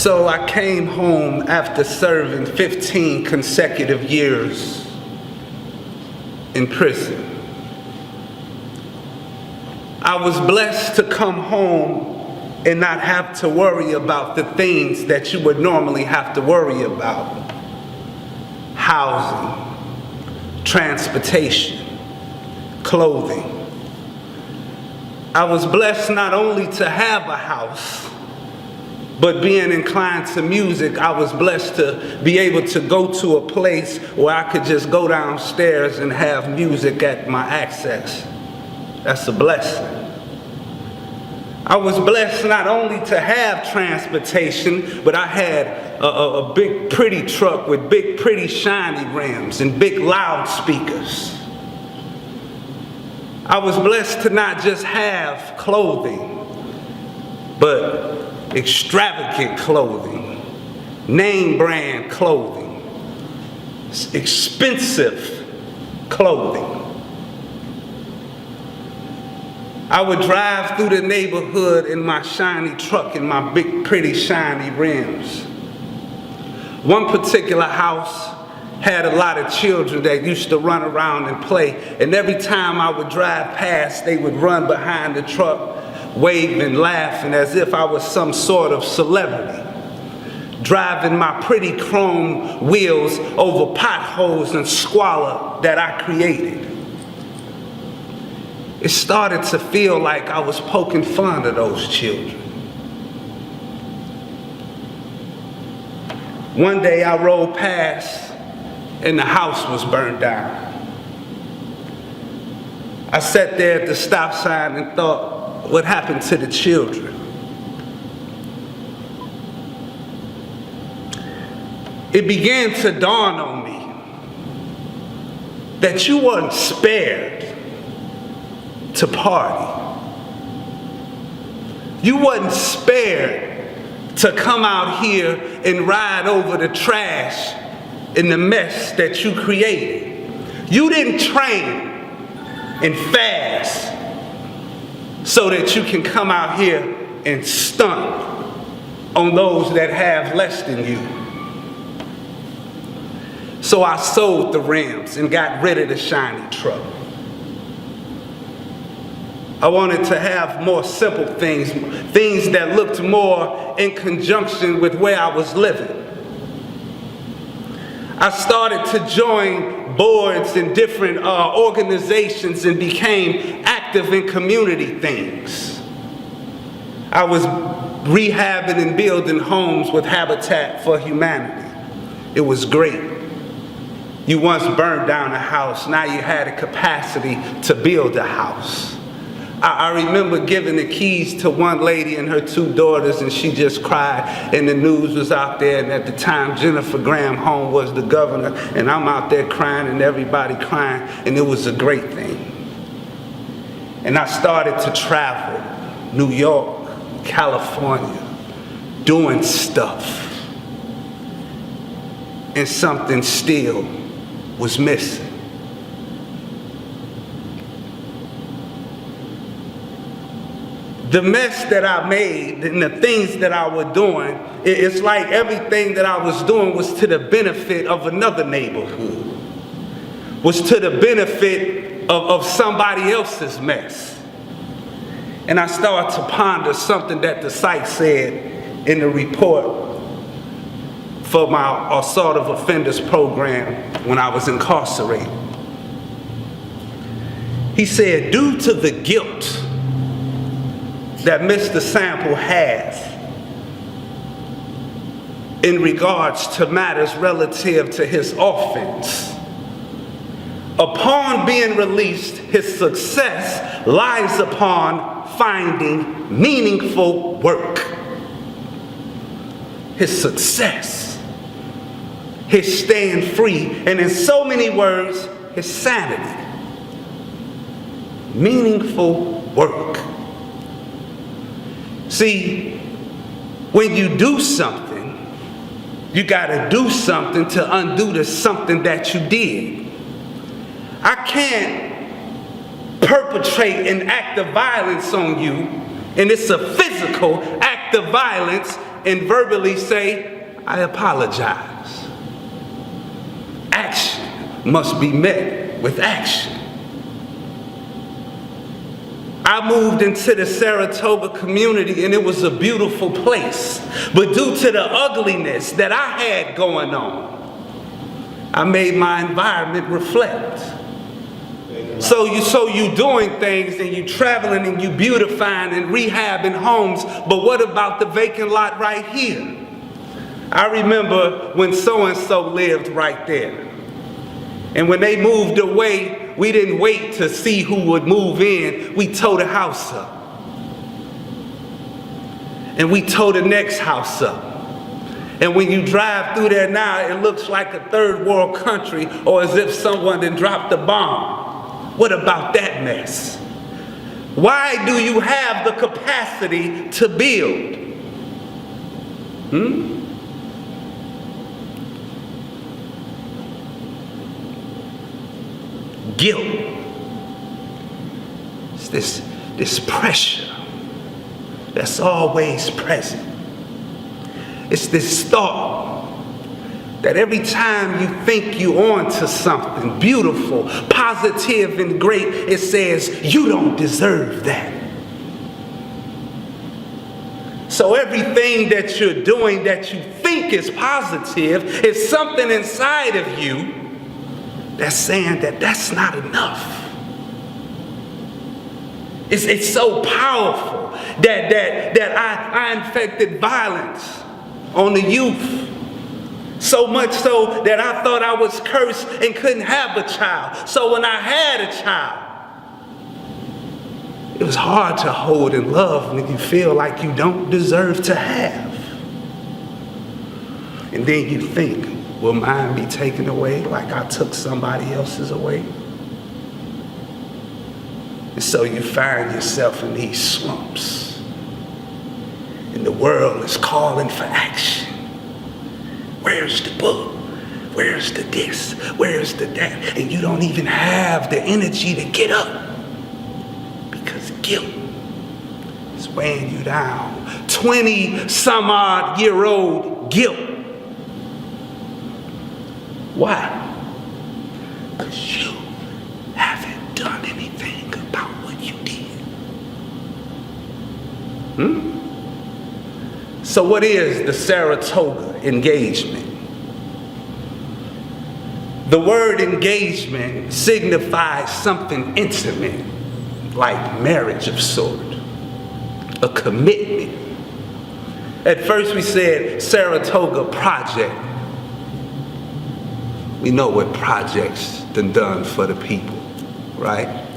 So I came home after serving 15 consecutive years in prison. I was blessed to come home and not have to worry about the things that you would normally have to worry about. Housing, transportation, clothing. I was blessed not only to have a house, but being inclined to music, I was blessed to be able to go to a place where I could just go downstairs and have music at my access. That's a blessing. I was blessed not only to have transportation, but I had a big pretty truck with big pretty shiny rims and big loudspeakers. I was blessed to not just have clothing, but extravagant clothing, name brand clothing, expensive clothing. I would drive through the neighborhood in my shiny truck and my big pretty shiny rims. One particular house had a lot of children that used to run around and play, and every time I would drive past, they would run behind the truck, waving, laughing as if I was some sort of celebrity, driving my pretty chrome wheels over potholes and squalor that I created. It started to feel like I was poking fun at those children. One day I rode past and the house was burned down. I sat there at the stop sign and thought, what happened to the children? It began to dawn on me that you weren't spared to party. You wasn't spared to come out here and ride over the trash in the mess that you created. You didn't train and fast so that you can come out here and stunt on those that have less than you. So I sold the rims and got rid of the shiny truck. I wanted to have more simple things, things that looked more in conjunction with where I was living. I started to join boards in different organizations and became active in community things. I was rehabbing and building homes with Habitat for Humanity. It was great. You once burned down a house, now you had a capacity to build a house. I remember giving the keys to one lady and her two daughters, and she just cried, and the news was out there, and at the time Jennifer Granholm was the governor, and I'm out there crying and everybody crying, and it was a great thing. And I started to travel, New York, California, doing stuff, and something still was missing. The mess that I made and the things that I was doing, it's like everything that I was doing was to the benefit of another neighborhood, was to the benefit of somebody else's mess. And I started to ponder something that the site said in the report for my assault of offenders program when I was incarcerated. He said, due to the guilt that Mr. Sample has in regards to matters relative to his offense, upon being released, his success lies upon finding meaningful work. His success, his staying free, and in so many words, his sanity. Meaningful work. See, when you do something, you gotta do something to undo the something that you did. I can't perpetrate an act of violence on you, and it's a physical act of violence, and verbally say, I apologize. Action must be met with action. I moved into the Saratoga community and it was a beautiful place. But due to the ugliness that I had going on, I made my environment reflect. So you doing things and you traveling and you beautifying and rehabbing homes, but what about the vacant lot right here? I remember when so-and-so lived right there. And when they moved away, we didn't wait to see who would move in. We tore the house up. And we tore the next house up. And when you drive through there now, it looks like a third world country or as if someone had dropped a bomb. What about that mess? Why do you have the capacity to build? Guilt. It's this pressure that's always present. It's this thought that every time you think you're onto something beautiful, positive, and great, it says, you don't deserve that. So everything that you're doing that you think is positive is something inside of you that's saying that that's not enough. It's so powerful that I infected violence on the youth. So much so that I thought I was cursed and couldn't have a child. So when I had a child, it was hard to hold and love when you feel like you don't deserve to have. And then you think, will mine be taken away like I took somebody else's away? And so you find yourself in these slumps. And the world is calling for action. Where's the book? Where's the this? Where's the that? And you don't even have the energy to get up because guilt is weighing you down. 20-some-odd-year-old guilt. Why? Because you haven't done anything about what you did. So what is the Saratoga Engagement? The word engagement signifies something intimate, like marriage of sort, a commitment. At first we said Saratoga Project. We know what projects done for the people, right?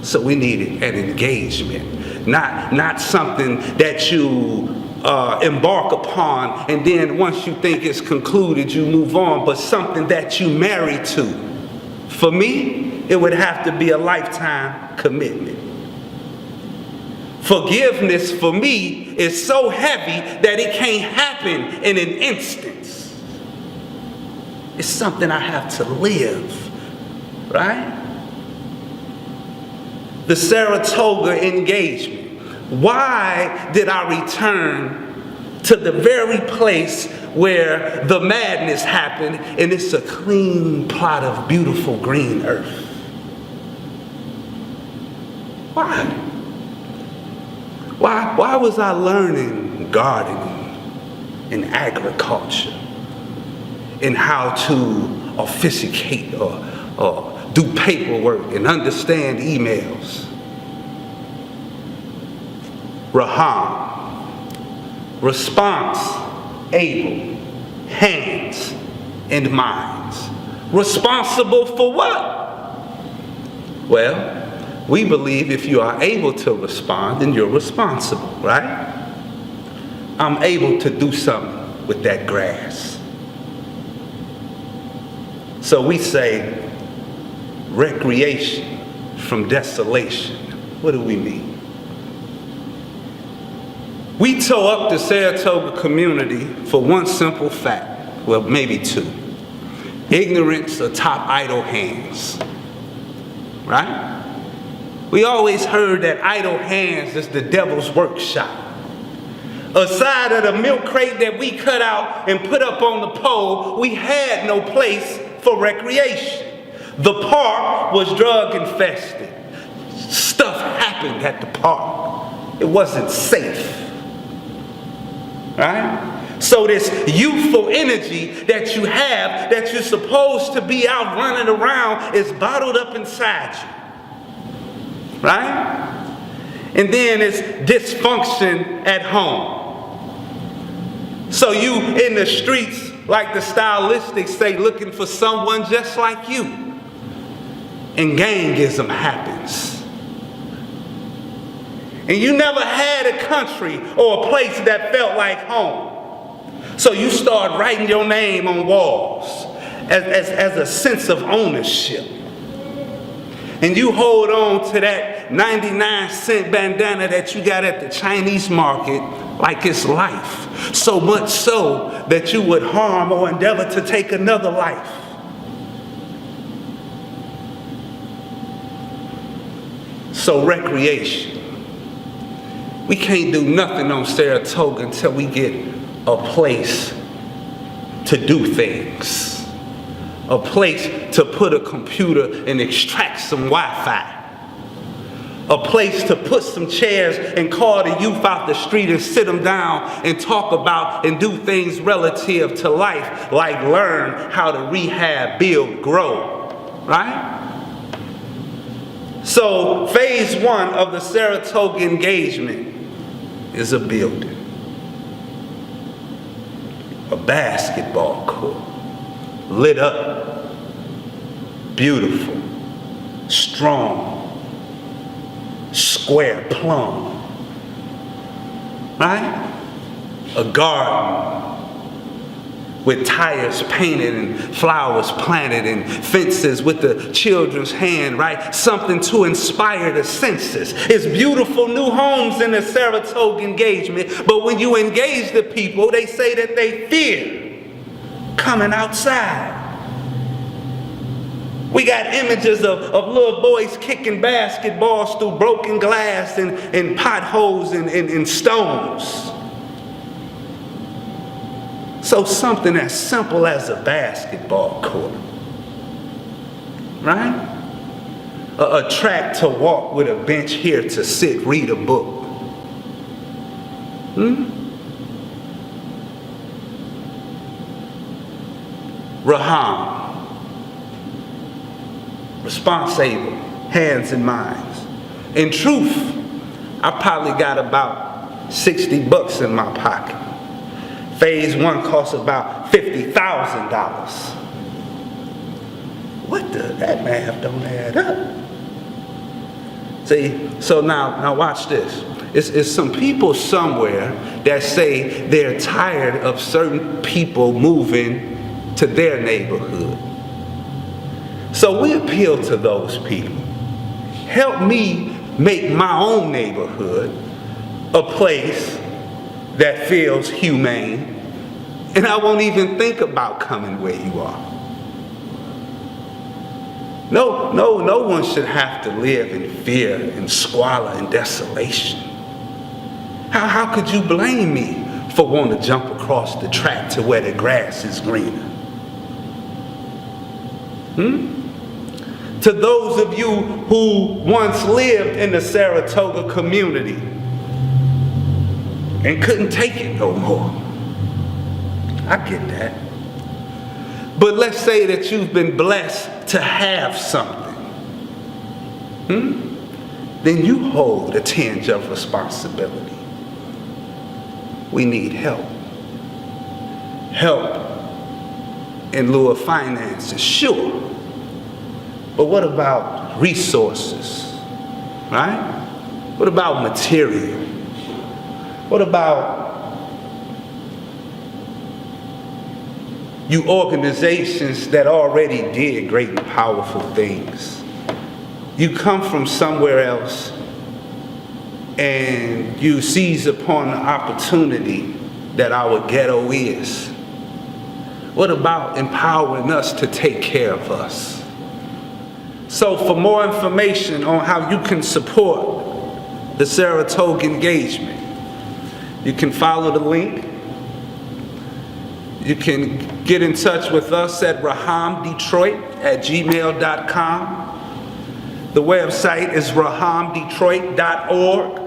So we needed an engagement, not something that you embark upon and then once you think it's concluded you move on, but something that you marry to. For me, it would have to be a lifetime commitment. Forgiveness for me is so heavy that it can't happen in an instance. It's something I have to live, right? The Saratoga Engagement. Why did I return to the very place where the madness happened and it's a clean plot of beautiful green earth? Why? Why was I learning gardening and agriculture and how to officiate or do paperwork and understand emails? RAHAM, response, able, hands, and minds. Responsible for what? Well, we believe if you are able to respond, then you're responsible, right? I'm able to do something with that grass. So we say recreation from desolation. What do we mean? We tore up the Saratoga community for one simple fact, well, maybe two. Ignorance atop idle hands, right? We always heard that idle hands is the devil's workshop. Aside of the milk crate that we cut out and put up on the pole, we had no place for recreation. The park was drug infested. Stuff happened at the park. It wasn't safe. Right? So this youthful energy that you have, that you're supposed to be out running around, is bottled up inside you. Right? And then it's dysfunction at home. So you in the streets, like the stylistics say, looking for someone just like you. And gangism happens. And you never had a country or a place that felt like home. So you start writing your name on walls as a sense of ownership. And you hold on to that 99-cent bandana that you got at the Chinese market like it's life. So much so that you would harm or endeavor to take another life. So recreation. We can't do nothing on Saratoga until we get a place to do things. A place to put a computer and extract some Wi-Fi. A place to put some chairs and call the youth out the street and sit them down and talk about and do things relative to life, like learn how to rehab, build, grow. Right? So phase 1 of the Saratoga Engagement is a building. A basketball court, lit up, beautiful, strong, square plumb, right? A garden with tires painted and flowers planted and fences with the children's hand, right? Something to inspire the senses. It's beautiful new homes in the Saratoga Engagement, but when you engage the people, they say that they fear coming outside. We got images of little boys kicking basketballs through broken glass and potholes and stones. So something as simple as a basketball court, right? A track to walk with a bench here to sit, read a book. RAHAM, responsible, hands and minds. In truth, I probably got about $60 in my pocket. Phase 1 costs about $50,000. What the? That math don't add up. See, so now watch this. It's some people somewhere that say they're tired of certain people moving to their neighborhood. So we appeal to those people. Help me make my own neighborhood a place that feels humane, and I won't even think about coming where you are. No one should have to live in fear and squalor and desolation. How could you blame me for wanting to jump across the track to where the grass is greener? To those of you who once lived in the Saratoga community and couldn't take it no more. I get that. But let's say that you've been blessed to have something. Then you hold a tinge of responsibility. We need help. Help in lieu of finances, sure. But what about resources, right? What about material? What about you organizations that already did great and powerful things? You come from somewhere else and you seize upon the opportunity that our ghetto is. What about empowering us to take care of us? So for more information on how you can support the Saratoga Engagement, You can follow the link. You can get in touch with us at rahamdetroit@gmail.com. The website is rahamdetroit.org.